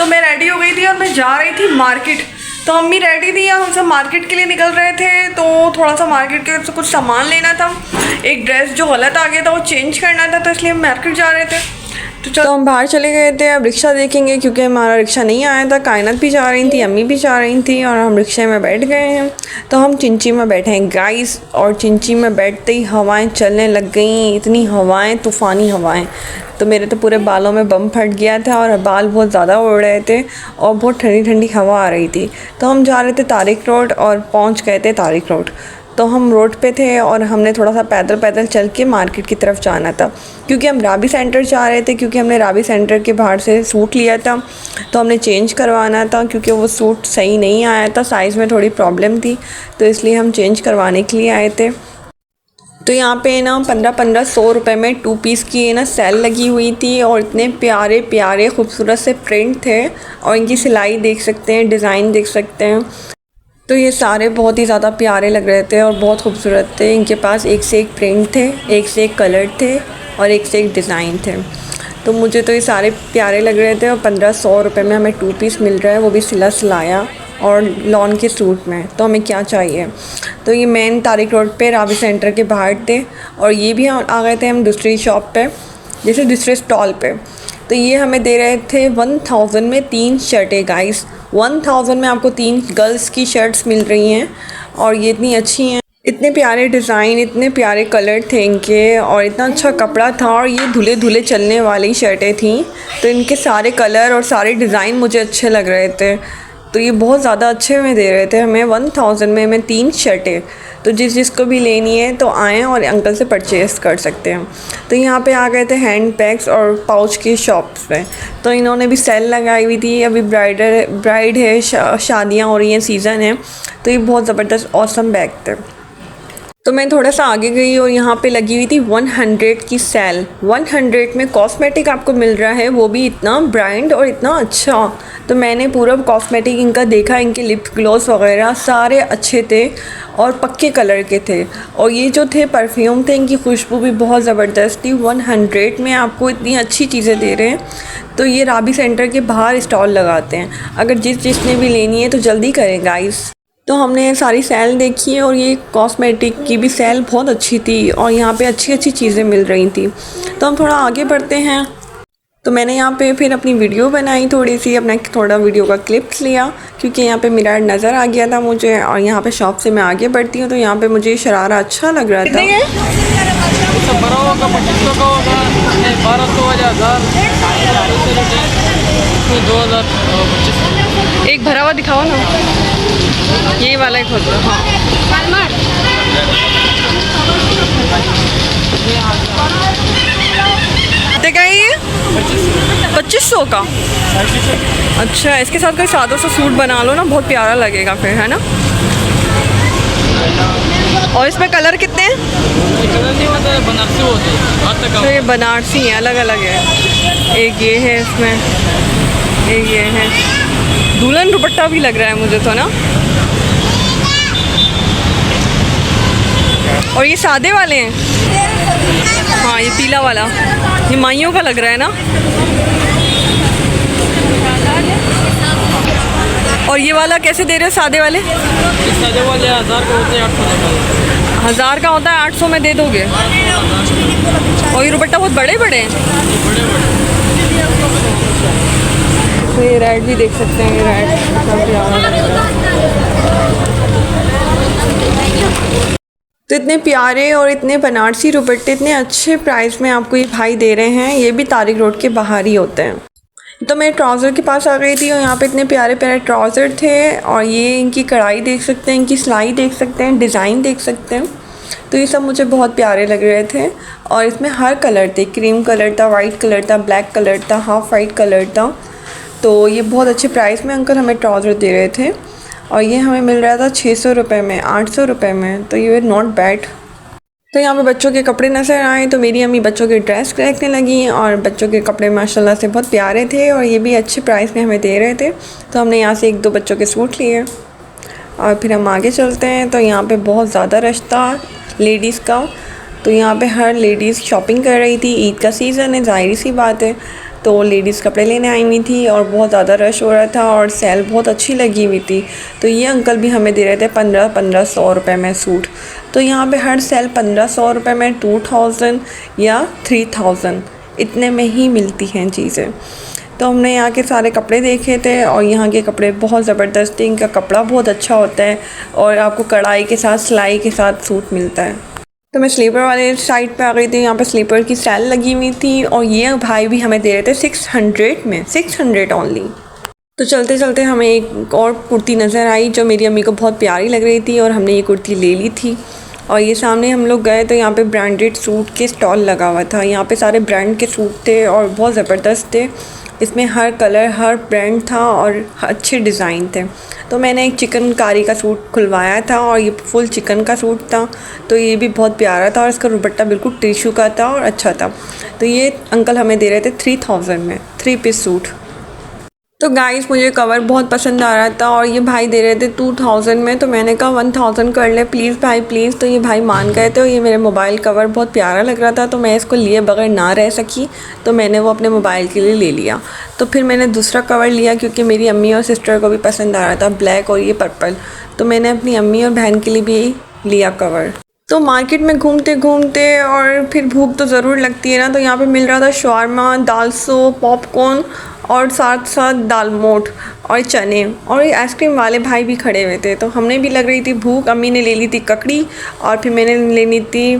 तो मैं रेडी हो गई थी और मैं जा रही थी मार्केट। तो अम्मी रेडी थी और हम सब मार्केट के लिए निकल रहे थे। तो थोड़ा सा मार्केट के से कुछ सामान लेना था, एक ड्रेस जो गलत आ गया था वो चेंज करना था, तो इसलिए हम मार्केट जा रहे थे। तो हम बाहर चले गए थे। अब रिक्शा देखेंगे क्योंकि हमारा रिक्शा नहीं आया था। कायनात भी जा रही थी, अम्मी भी जा रही थी और हम रिक्शे में बैठ गए हैं। तो हम चिंची में बैठे हैं गाइस, और चिंची में बैठते ही हवाएं चलने लग गई, इतनी हवाएं, तूफ़ानी हवाएं। तो मेरे तो पूरे बालों में बम फट गया था और बाल बहुत ज़्यादा उड़ रहे थे और बहुत ठंडी ठंडी हवा आ रही थी। तो हम जा रहे थे तारिक रोड और पहुंच गए थे तारिक रोड। तो हम रोड पे थे और हमने थोड़ा सा पैदल पैदल चल के मार्केट की तरफ जाना था, क्योंकि हम राबी सेंटर जा रहे थे, क्योंकि हमने राबी सेंटर के बाहर से सूट लिया था। तो हमने चेंज करवाना था क्योंकि वो सूट सही नहीं आया था, साइज़ में थोड़ी प्रॉब्लम थी, तो इसलिए हम चेंज करवाने के लिए आए थे। तो यहाँ पे ना 1500 रुपये में 2 पीस की ना सेल लगी हुई थी और इतने प्यारे प्यारे खूबसूरत से प्रिंट थे और इनकी सिलाई देख सकते हैं, डिज़ाइन देख सकते हैं। तो ये सारे बहुत ही ज़्यादा प्यारे लग रहे थे और बहुत खूबसूरत थे। इनके पास एक से एक प्रिंट थे, एक से एक कलर थे और एक से एक डिज़ाइन थे। तो मुझे तो ये सारे प्यारे लग रहे थे और 1500 रुपये में हमें 2 पीस मिल रहा है, वो भी सिला सिलाया और लॉन के सूट में। तो हमें क्या चाहिए। तो ये मेन तारिक रोड पे राबी सेंटर के बाहर थे और ये भी आ गए थे हम दूसरी शॉप पे, जैसे दूसरे स्टॉल पे। तो ये हमें दे रहे थे 1000 में 3 शर्टें गाइस। 1000 में आपको 3 गर्ल्स की शर्ट्स मिल रही हैं और ये इतनी अच्छी हैं, इतने प्यारे डिज़ाइन, इतने प्यारे कलर थे इनके और इतना अच्छा कपड़ा था और ये धुले धुले चलने वाली शर्टें थीं। तो इनके सारे कलर और सारे डिज़ाइन मुझे अच्छे लग रहे थे। तो ये बहुत ज़्यादा अच्छे में दे रहे थे हमें 1000 में हमें 3 शर्टें। तो जिसको भी लेनी है तो आएँ और अंकल से परचेज़ कर सकते हैं। तो यहाँ पे आ गए थे हैंड बैग्स और पाउच की शॉप्स पे। तो इन्होंने भी सेल लगाई हुई थी, अभी ब्राइड है, शादियाँ हो रही हैं, सीज़न है, तो ये बहुत ज़बरदस्त ऑसम बैग थे। तो मैं थोड़ा सा आगे गई और यहाँ पे लगी हुई थी 100 की सेल। 100 में कॉस्मेटिक आपको मिल रहा है, वो भी इतना ब्रांड और इतना अच्छा। तो मैंने पूरा कॉस्मेटिक इनका देखा, इनके लिप ग्लॉस वगैरह सारे अच्छे थे और पक्के कलर के थे। और ये जो थे परफ्यूम थे, इनकी खुशबू भी बहुत ज़बरदस्त थी। 100 में आपको इतनी अच्छी चीज़ें दे रहे हैं। तो ये राबी सेंटर के बाहर स्टॉल लगाते हैं, अगर जिसने भी लेनी है तो जल्दी करें गाइस। तो हमने सारी सेल देखी और ये कॉस्मेटिक की भी सेल बहुत अच्छी थी और यहाँ पे अच्छी अच्छी चीज़ें मिल रही थी। तो हम थोड़ा आगे बढ़ते हैं। तो मैंने यहाँ पे फिर अपनी वीडियो बनाई, थोड़ी सी अपना थोड़ा वीडियो का क्लिप्स लिया, क्योंकि यहाँ पे मिरर नज़र आ गया था मुझे। और यहाँ पे शॉप से मैं आगे बढ़ती हूँ तो यहाँ पे मुझे शरारा अच्छा लग रहा था। एक भरा हुआ दिखाओ ना, ये वाला एक होता है। हाँ कितने का है ये? 2500 का। अच्छा, इसके साथ कोई सादा सा सूट बना लो ना, बहुत प्यारा लगेगा फिर, है ना। और इसमें कलर कितने हैं? कलर नहीं होता है, बनारसी होते हैं। तो ये बनारसी हैं, अलग अलग है। एक ये है इसमें, एक ये है। दुल्हन दुपट्टा भी लग रहा है मुझे तो ना। और ये सादे वाले हैं। हाँ, ये पीला वाला, ये माइयों का लग रहा है ना। और ये वाला कैसे दे रहे हो सादे वाले? सादे वाले 1000 का होते हैं, 800 1000 का होता है, 800 में दे दोगे? और ये दुपट्टा बहुत बड़े बड़े हैं। तो ये रेड भी देख सकते हैं, ये रेड। तो इतने प्यारे और इतने बनारसी दुपट्टे इतने अच्छे प्राइस में आपको ये भाई दे रहे हैं। ये भी तारिक रोड के बाहर ही होते हैं। तो मैं ट्राउज़र के पास आ गई थी और यहाँ पे इतने प्यारे प्यारे ट्राउज़र थे और ये इनकी कढ़ाई देख सकते हैं, इनकी सिलाई देख सकते हैं, डिज़ाइन देख सकते हैं। तो ये सब मुझे बहुत प्यारे लग रहे थे और इसमें हर कलर थे, क्रीम कलर था, वाइट कलर था, ब्लैक कलर था, हाफ वाइट कलर था। तो ये बहुत अच्छे प्राइस में अंकल हमें ट्राउज़र दे रहे थे और ये हमें मिल रहा था 600 रुपये में, 800 रुपये में। तो ये नॉट बैड। तो यहाँ पे बच्चों के कपड़े नज़र आए तो मेरी अम्मी बच्चों के ड्रेस देखने लगी और बच्चों के कपड़े माशाल्लाह से बहुत प्यारे थे और ये भी अच्छे प्राइस में हमें दे रहे थे। तो हमने यहाँ से 1-2 बच्चों के सूट लिए और फिर हम आगे चलते हैं। तो यहाँ पे बहुत ज़्यादा रश था लेडीज़ का। तो यहाँ पे हर लेडीज़ शॉपिंग कर रही थी, ईद का सीज़न है, ज़ाहिर सी बात है। तो लेडीज़ कपड़े लेने आई हुई थी और बहुत ज़्यादा रश हो रहा था और सेल बहुत अच्छी लगी हुई थी। तो ये अंकल भी हमें दे रहे थे 1500 रुपये में सूट। तो यहाँ पे हर सेल 1500 रुपये में 2000 या 3000 इतने में ही मिलती हैं चीज़ें। तो हमने यहाँ के सारे कपड़े देखे थे और यहाँ के कपड़े बहुत ज़बरदस्त थे। इनका कपड़ा बहुत अच्छा होता है और आपको कढ़ाई के साथ सिलाई के साथ सूट मिलता है। तो मैं स्लीपर वाले साइड पे आ गई थी। यहाँ पे स्लीपर की सेल लगी हुई थी और ये भाई भी हमें दे रहे थे 600 में, 600 ओनली। तो चलते चलते हमें एक और कुर्ती नज़र आई जो मेरी अम्मी को बहुत प्यारी लग रही थी और हमने ये कुर्ती ले ली थी। और ये सामने हम लोग गए तो यहाँ पे ब्रांडेड सूट के स्टॉल लगा हुआ था। यहाँ पे सारे ब्रांड के सूट थे और बहुत ज़बरदस्त थे। इसमें हर कलर, हर ब्रांड था और अच्छे डिज़ाइन थे। तो मैंने एक चिकनकारी का सूट खुलवाया था और ये फुल चिकन का सूट था। तो ये भी बहुत प्यारा था और इसका दुपट्टा बिल्कुल टिश्यू का था और अच्छा था। तो ये अंकल हमें दे रहे थे 3000 में 3 पीस सूट। तो गाइस मुझे कवर बहुत पसंद आ रहा था और ये भाई दे रहे थे 2000 में। तो मैंने कहा 1000 कर ले प्लीज़ भाई प्लीज़। तो ये भाई मान गए थे और ये मेरे मोबाइल कवर बहुत प्यारा लग रहा था तो मैं इसको लिए बगैर ना रह सकी। तो मैंने वो अपने मोबाइल के लिए ले लिया। तो फिर मैंने दूसरा कवर लिया क्योंकि मेरी अम्मी और सिस्टर को भी पसंद आ रहा था ब्लैक और ये पर्पल। तो मैंने अपनी अम्मी और बहन के लिए भी लिया कवर। तो मार्केट में घूमते घूमते और फिर भूख तो ज़रूर लगती है ना। तो यहाँ पे मिल रहा था शवारमा, दालसो, पॉपकॉर्न और साथ साथ दाल मोठ और चने और ये आइसक्रीम वाले भाई भी खड़े हुए थे। तो हमने भी लग रही थी भूख। अम्मी ने ले ली थी ककड़ी और फिर मैंने लेनी थी,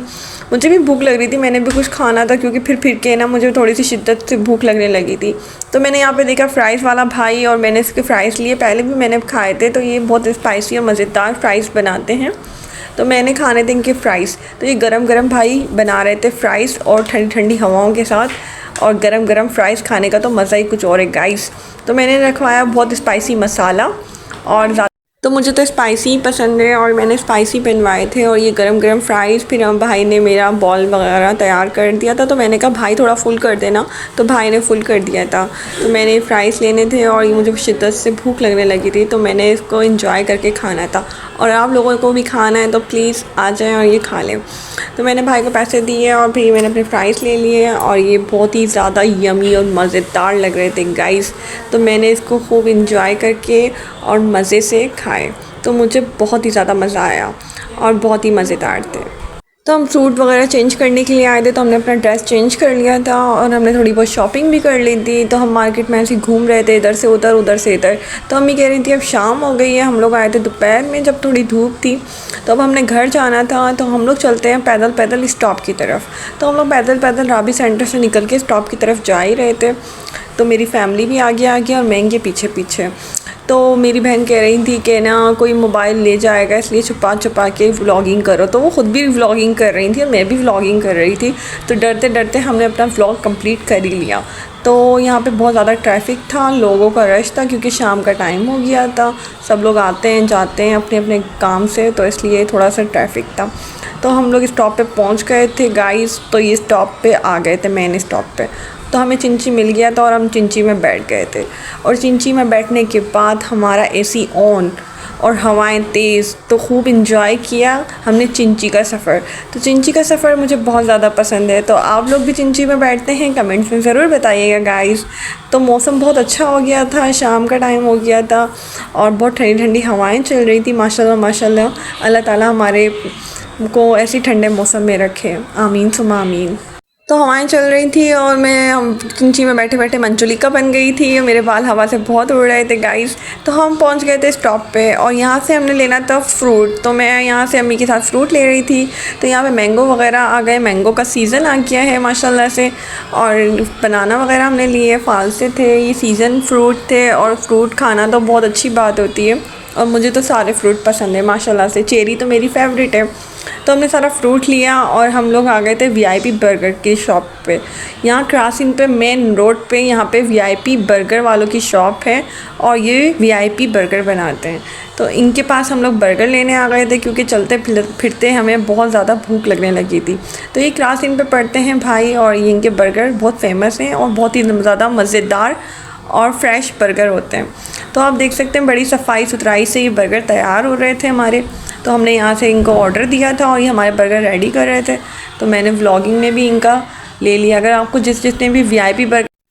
मुझे भी भूख लग रही थी, मैंने भी कुछ खाना था क्योंकि फिर के ना मुझे थोड़ी सी शिद्दत से भूख लगने लगी थी। तो मैंने यहाँ पे देखा फ्राइज़ वाला भाई और मैंने इसके फ़्राइज़ लिए। पहले भी मैंने खाए थे। तो ये बहुत स्पाइसी और मज़ेदार फ़्राइज़ बनाते हैं। तो मैंने खाने थे इनके फ़्राइज़। तो ये गरम गरम भाई बना रहे थे फ़्राइज़ और ठंडी ठंडी हवाओं के साथ। और गरम गरम फ़्राइज़ खाने का तो मज़ा ही कुछ और है गाइस। तो मैंने रखवाया बहुत स्पाइसी मसाला और तो मुझे तो स्पाइसी ही पसंद है और मैंने स्पाइसी बनवाए थे और ये गरम गरम फ़्राइज़। फिर हम भाई ने मेरा बॉल वगैरह तैयार कर दिया था। तो मैंने कहा भाई थोड़ा फुल कर देना। तो भाई ने फुल कर दिया था। तो मैंने फ़्राइज़ लेने थे और ये मुझे शिद्दत से भूख लगने लगी थी। तो मैंने इसको एंजॉय करके खाना था और आप लोगों को भी खाना है तो प्लीज़ आ जाएँ और ये खा लें। तो मैंने भाई को पैसे दिए और फिर मैंने अपने फ़्राइज़ ले लिए और ये बहुत ही ज़्यादा यमी और मज़ेदार लग रहे थे गाइस। तो मैंने इसको खूब इंजॉय करके और मज़े से खाए। तो मुझे बहुत ही ज़्यादा मज़ा आया और बहुत ही मज़ेदार थे। तो हम सूट वगैरह चेंज करने के लिए आए थे। तो हमने अपना ड्रेस चेंज कर लिया था और हमने थोड़ी बहुत शॉपिंग भी कर ली थी। तो हम मार्केट में ऐसे घूम रहे थे, इधर से उधर उधर से इधर। तो अम्मी कह रही थी अब शाम हो गई है। हम लोग आए थे दोपहर में जब थोड़ी धूप थी। तो अब हमने घर जाना था। तो हम लोग चलते हैं पैदल पैदल स्टॉप की तरफ। तो हम लोग पैदल पैदल राबी सेंटर से निकल के स्टॉप की तरफ जा ही रहे थे। तो मेरी फैमिली भी आगे और मैं इनके पीछे पीछे। तो मेरी बहन कह रही थी कि ना कोई मोबाइल ले जाएगा इसलिए छुपा छुपा के व्लॉगिंग करो। तो वो ख़ुद भी व्लॉगिंग कर रही थी और मैं भी व्लॉगिंग कर रही थी। तो डरते डरते हमने अपना व्लॉग कंप्लीट कर ही लिया। तो यहाँ पे बहुत ज़्यादा ट्रैफिक था, लोगों का रश था क्योंकि शाम का टाइम हो गया था। सब लोग आते हैं जाते हैं अपने अपने काम से, तो इसलिए थोड़ा सा ट्रैफिक था। तो हम लोग स्टॉप पे पहुँच गए थे गाइस। तो ये स्टॉप पे आ गए थे, मेन स्टॉप पे। तो हमें चिंची मिल गया था और हम चिंची में बैठ गए थे। और चिंची में बैठने के बाद हमारा एसी ऑन और हवाएं तेज़। तो खूब इंजॉय किया हमने चिंची का सफ़र। तो चिंची का सफ़र मुझे बहुत ज़्यादा पसंद है। तो आप लोग भी चिंची में बैठते हैं? कमेंट्स में ज़रूर बताइएगा गाइस। तो मौसम बहुत अच्छा हो गया था, शाम का टाइम हो गया था और बहुत ठंडी ठंडी हवाएं चल रही थी। माशाल्लाह माशाल्लाह, अल्लाह ताला हमारे को ऐसी ठंडे मौसम में रखे, आमीन सुमा आमीन। तो हवाएं चल रही थी और हम चिंची में बैठे बैठे मंचुलिका बन गई थी और मेरे बाल हवा से बहुत उड़ रहे थे गाइस। तो हम पहुंच गए थे स्टॉप पे और यहाँ से हमने लेना था फ्रूट। तो मैं यहाँ से अम्मी के साथ फ्रूट ले रही थी। तो यहाँ पे मैंगो वगैरह आ गए, मैंगो का सीज़न आ गया है माशाल्लाह से। और बनाना वगैरह हमने लिए, फाल से थे, ये सीज़न फ्रूट थे। और फ्रूट खाना तो बहुत अच्छी बात होती है और मुझे तो सारे फ्रूट पसंद है माशाल्लाह से। चेरी तो मेरी फेवरेट है। तो हमने सारा फ्रूट लिया और हम लोग आ गए थे वीआईपी बर्गर की शॉप पे। यहाँ क्रासिन पे मेन रोड पे यहाँ पे वीआईपी बर्गर वालों की शॉप है और ये वीआईपी बर्गर बनाते हैं। तो इनके पास हम लोग बर्गर लेने आ गए थे क्योंकि चलते फिरते हमें बहुत ज़्यादा भूख लगने लगी थी। तो ये क्रासिन पे पड़ते हैं भाई और ये इनके बर्गर बहुत फेमस हैं और बहुत ही ज़्यादा मज़ेदार और फ्रेश बर्गर होते हैं। तो आप देख सकते हैं बड़ी सफाई सुथराई से ये बर्गर तैयार हो रहे थे हमारे। तो हमने यहाँ से इनको ऑर्डर दिया था और ये हमारे बर्गर रेडी कर रहे थे। तो मैंने व्लॉगिंग में भी इनका ले लिया। अगर आपको जिसने भी वीआईपी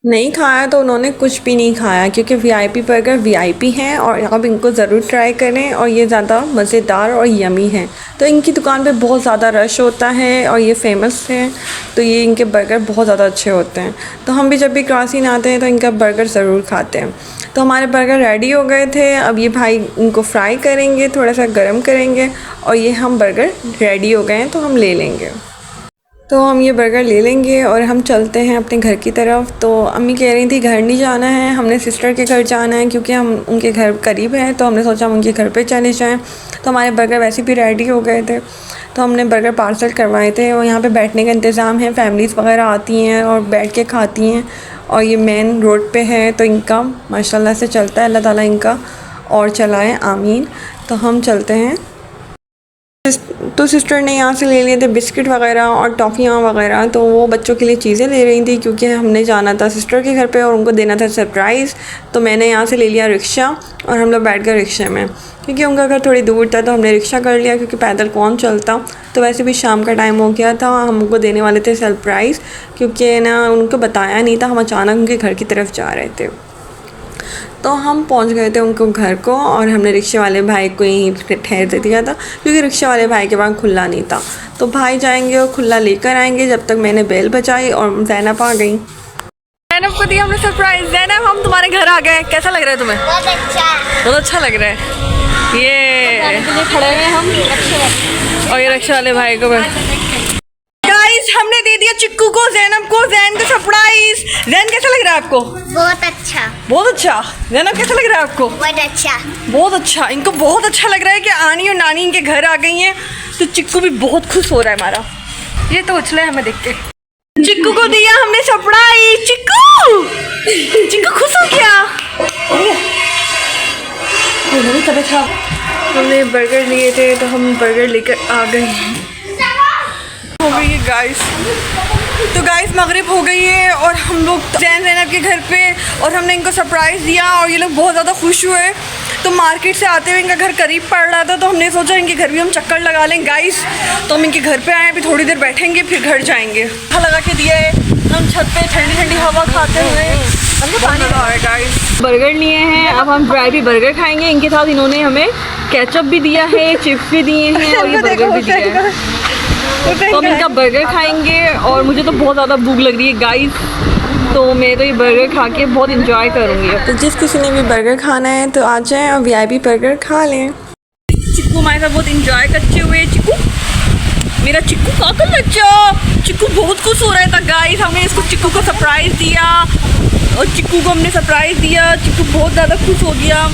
नहीं खाया तो उन्होंने कुछ भी नहीं खाया, क्योंकि वीआईपी बर्गर वीआईपी हैं और आप इनको ज़रूर ट्राई करें और ये ज़्यादा मज़ेदार और यमी हैं। तो इनकी दुकान पे बहुत ज़्यादा रश होता है और ये फेमस है, तो ये इनके बर्गर बहुत ज़्यादा अच्छे होते हैं। तो हम भी जब भी क्रासिन आते हैं तो इनका बर्गर ज़रूर खाते हैं। तो हमारे बर्गर रेडी हो गए थे, अब ये भाई इनको फ्राई करेंगे, थोड़ा सा गर्म करेंगे और ये हम बर्गर रेडी हो गए हैं तो हम ले लेंगे। तो हम ये बर्गर ले लेंगे और हम चलते हैं अपने घर की तरफ। तो अम्मी कह रही थी घर नहीं जाना है, हमने सिस्टर के घर जाना है, क्योंकि हम उनके घर करीब हैं, तो हमने सोचा हम उनके घर पे चले जाएं। तो हमारे बर्गर वैसे भी रेडी हो गए थे, तो हमने बर्गर पार्सल करवाए थे और यहाँ पे बैठने का इंतज़ाम है, फैमिलीज़ वगैरह आती हैं और बैठ के खाती हैं। और ये मेन रोड पे है, तो इनका माशाल्लाह से चलता है, अल्लाह ताला इनका और चलाए, आमीन। तो हम चलते हैं। तो सिस्टर ने यहाँ से ले लिए थे बिस्किट वगैरह और टॉफ़ियाँ वगैरह, तो वो बच्चों के लिए चीज़ें ले रही थी, क्योंकि हमने जाना था सिस्टर के घर पे और उनको देना था सरप्राइज़। तो मैंने यहाँ से ले लिया रिक्शा और हम लोग बैठ गए रिक्शे में, क्योंकि उनका घर थोड़ी दूर था, तो हमने रिक्शा कर लिया, क्योंकि पैदल कौन चलता। तो वैसे भी शाम का टाइम हो गया था, हमको देने वाले थे सरप्राइज़, क्योंकि ना उनको बताया नहीं था, हम अचानक उनके घर की तरफ जा रहे थे। तो हम पहुंच गए थे उनको घर को और हमने रिक्शे वाले भाई को यहीं ठहर दे दिया था, क्योंकि रिक्शे वाले भाई के पास खुला नहीं था। तो भाई जाएंगे और खुला लेकर आएंगे। जब तक मैंने बेल बजाई और ज़ैनब आ गई। ज़ैनब को दिया हमने सरप्राइज़। ज़ैनब हम तुम्हारे घर आ गए, कैसा लग रहा है तुम्हें? बहुत अच्छा। बहुत अच्छा लग रहा है। ये खड़े हुए हम रिक्शे और ये रिक्शे वाले भाई को गाइस हमने दे दिया चिक्कू को, ज़ैनब को, ज़ैन का सरप्राइज। ज़ैन कैसा लग रहा है आपको? बहुत अच्छा। बहुत अच्छा। ज़ैनब कैसा लग रहा है आपको? बहुत अच्छा। बहुत अच्छा। इनको बहुत अच्छा लग रहा है कि आनी और नानी इनके घर आ गई हैं, तो चिक्कू भी बहुत खुश हो रहा है हमारा। ये तो उछले हमें देख के। चिक्कू को दिया हमने सरप्राइज। चिक्कू चिक्कू खुश हो गया। हमने बर्गर लिए थे, तो हम बर्गर लेकर आ गए हैं। हो गई है गाइस। तो गाइस मगरिब हो गई है और हम लोग ज़ैनब के घर पे, और हमने इनको सरप्राइज़ दिया और ये लोग बहुत ज़्यादा खुश हुए। तो मार्केट से आते हुए इनका घर करीब पड़ रहा था, तो हमने सोचा इनके घर भी हम चक्कर लगा लें गाइस। तो हम इनके घर पे आए, अभी थोड़ी देर बैठेंगे फिर घर जाएंगे। अच्छा लगा के दिया है, हम छत पे ठंडी ठंडी हवा खाते हुए गाइस। बर्गर लिए हैं, अब हम ड्राई बर्गर खाएंगे। इनके साथ इन्होंने हमें केचप भी दिया है, चिप्स भी दिए हैं और ये बर्गर भी दिया है। तो हम इनका बर्गर खाएंगे और मुझे तो बहुत ज़्यादा भूख लग रही है गाइस, तो मैं तो ये बर्गर खा के बहुत इंजॉय करूँगी। तो जिस किसी ने भी बर्गर खाना है तो आ जाएं और वीआईपी बर्गर खा लें। चिक्कू हमारे साथ बहुत इंजॉय करते हुए। चिक्कू मेरा चिक्कू काकल बच्चा, चिक्कू बहुत खुश हो रहा था गाइस। हमने इसको चिक्कू को सरप्राइज़ दिया और चिक्कू को हमने सरप्राइज़ दिया, चिक्कू बहुत ज़्यादा खुश हो गया।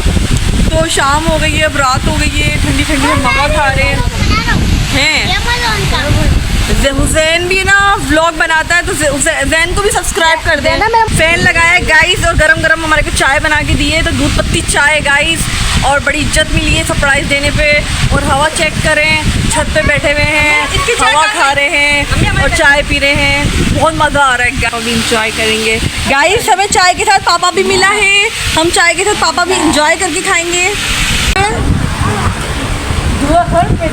तो शाम हो गई है, अब रात हो गई है, ठंडी ठंडी हम हवा खा रहे हैं। हुसैन भी ना व्लॉग बनाता है, तो हुसैन को भी सब्सक्राइब कर देना। फैन लगाया है गाइस और गरम गरम हमारे को चाय बना के दी है, तो दूध पत्ती चाय गाइस, और बड़ी इज्जत मिली है सरप्राइज देने पे। और हवा चेक करें, छत पे बैठे हुए हैं, हवा खा रहे हैं और चाय पी रहे हैं, बहुत मज़ा आ रहा है। अभी इंजॉय करेंगे गाइस। हमें चाय के साथ पापा भी मिला है, हम चाय के साथ पापा भी इंजॉय करके खाएंगे।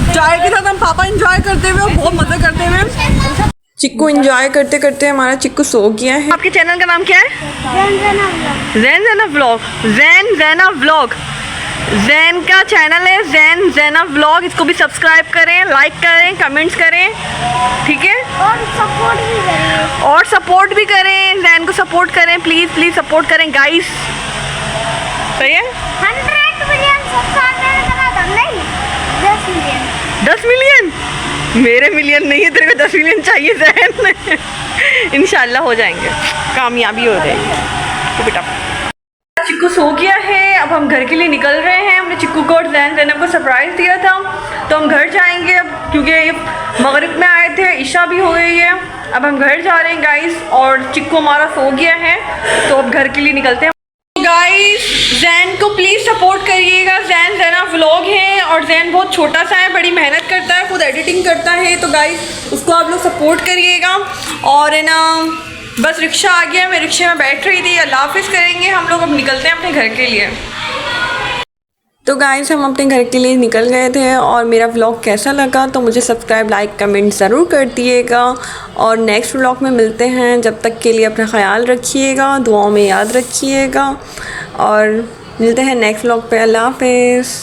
चाय के साथ हम पापा इंजॉय करते हुए बहुत मज़े करते हुए। चिक्कू इंजॉय करते करते हमारा चिक्कू सो गया है। आपके चैनल का नाम क्या है? ज़ैन व्लॉग। ज़ैन व्लॉग, ज़ैन का चैनल है, ज़ैन व्लॉग। इसको भी सब्सक्राइब करें, लाइक करें, कमेंट्स करें, ठीक है? और सपोर्ट भी करें, ज़ैन को सपोर्ट करें, प्लीज़ प्लीज़ सपोर्ट करें गाइस। सही है? 10 मिलियन? मेरे मिलियन नहीं है, तेरे को 10 मिलियन चाहिए ज़ैन। इंशाल्लाह हो जाएंगे, कामयाबी हो जाएगी। तो बेटा चिक्कू सो गया है, अब हम घर के लिए निकल रहे हैं। हमने चिक्कू को और ज़ैनब को सरप्राइज़ दिया था, तो हम घर जाएंगे अब, क्योंकि मगरिब में आए थे, इशा भी हो गई है। अब हम घर जा रहे हैं गाइस, और चिक्कू हमारा सो गया है, तो अब घर के लिए निकलते हैं गाइस। ज़ैन को प्लीज़ सपोर्ट करिएगा। ज़ैन व्लॉग है और ज़ैन बहुत छोटा सा है, बड़ी मेहनत करता है, खुद एडिटिंग करता है, तो गाइस उसको आप लोग सपोर्ट करिएगा। और है ना, बस रिक्शा आ गया, मैं रिक्शे में बैठ रही थी। अल्लाह हाफिज़ करेंगे हम लोग, अब निकलते हैं अपने घर के लिए। तो गाइस हम अपने घर के लिए निकल गए थे और मेरा व्लॉग कैसा लगा तो मुझे सब्सक्राइब लाइक कमेंट ज़रूर कर दिएगा और नेक्स्ट व्लॉग में मिलते हैं। जब तक के लिए अपना ख्याल रखिएगा, दुआओं में याद रखिएगा और मिलते हैं नेक्स्ट व्लॉग पे। अल्लाह हाफिज़।